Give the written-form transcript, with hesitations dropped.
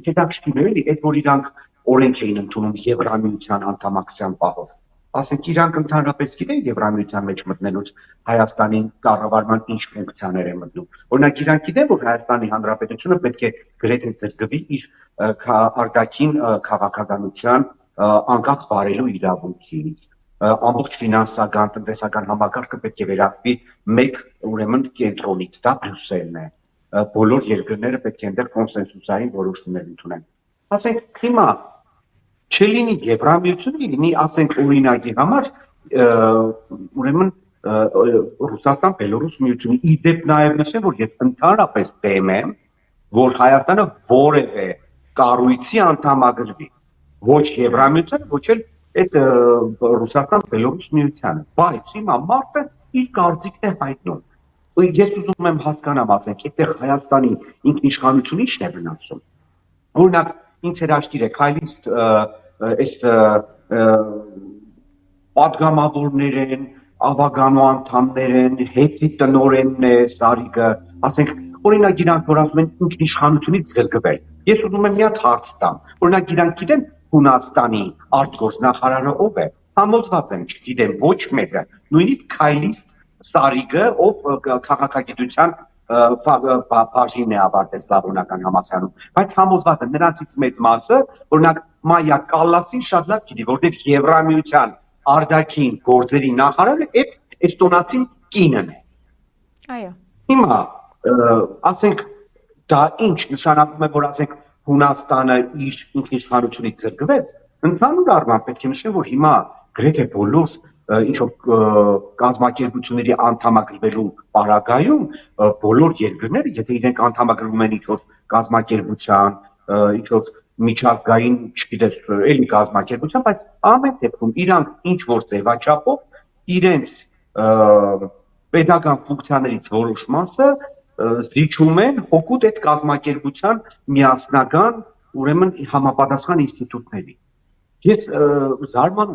հետաքրքիր է, էլի, այդ որ իրանք օրենք էին ընդունում Եվրամիության անդամակցության պահով։ Ասենք իրանք ընդհանրապես գիտեն Եվրամիության մեջ մտնելուց Հայաստանի կառավարման ինչ ֆունկցիաներ է մտնում։ Օրինակ իրանք գիտեն, որ Հայաստանի Հանրապետությունը պետք է գրեթե զրկվի իր արտաքին քաղաքականության անկախ վարելու իրավունքից։ Ամբողջ ֆինանսական, տնտեսական համակարգը պետք է վերածվի մեկ ուրեմն կենտրոնից, դա Բրյուսելն է։ Բոլոր երկրները պետք է այնտեղ կոնսենսուսային որոշումներ ընդունեն։ Ասենք հիմա չլինի Եվրամիություն, լինի, ասենք օրինակի համար, ուրեմն Ռուսաստան-Բելորուս միությունը։ Ի դեպ նաև նշեմ, որ ես ընդհանրապես դեմ եմ, որ Հայաստանը որևէ կառույցի անդամագրվի, ոչ Եվրամիությանը, ոչ էլ այդ Ռուսաստան-Բելորուս միությանը։ Բայց հիմա մարդը իր կարծիքն է հայտնում։ Ես ուզում եմ հասկանամ, ասենք, այդտեղ Հայաստանի ինքնիշխանությունը ի՞նչն է վնասում։ Օրինակ, ինձ հրաշքիր է, քայլից այս պատգամավորներ են, ավագանու անդամներ են, հետի տնօրենն է, Սարիգը, ասենք, օրինակ իրանք որ ասում են ինքնիշխանությունից զրկվել։ Ես ուզում եմ մի հատ հարց տամ։ Օրինակ իրանք գիտեն Հունաստանի արտգործնախարարը ով է։ Համոզված եմ, չգիտեմ ոչ մեկը, նույնիսկ քայլից Սարիգը, ով քաղաքագիտության բաժին է ավարտել Սլավոնական համալսարանում, բայց համոզված եմ նրանցից մեծ մասը, օրինակ Մայա Կալլասին շատ լավ գիտի, որտեղ Եվրամիության արտաքին գործերի նախարարը այդ էստոնացի կինն է։ Այո։ Հիմա ասենք դա ինչ նշանակում է, որ ասենք Հունաստանը իր ինքնիշխանությունից զրկվեց, ընդհանուր առմամբ պետք է նշեմ, որ հիմա գրեթե բոլոր ինչ-որ կազմակերպությունների անդամագրվելու պարագայում բոլոր երկրները, եթե իրենք անդամագրվում են ինչ-որ կազմակերպության, ինչ-որ միջազգային, չգիտես, էլի կազմակերպության, բայց ամեն դեպքում իրանք ինչ-որ ձևաչափով իրենց պետական ֆունկցիաներից որոշ մասը զիջում են հօգուտ այդ կազմակերպության միասնական, ուրեմն համապատասխան ինստիտուտների։ Ես զարմանում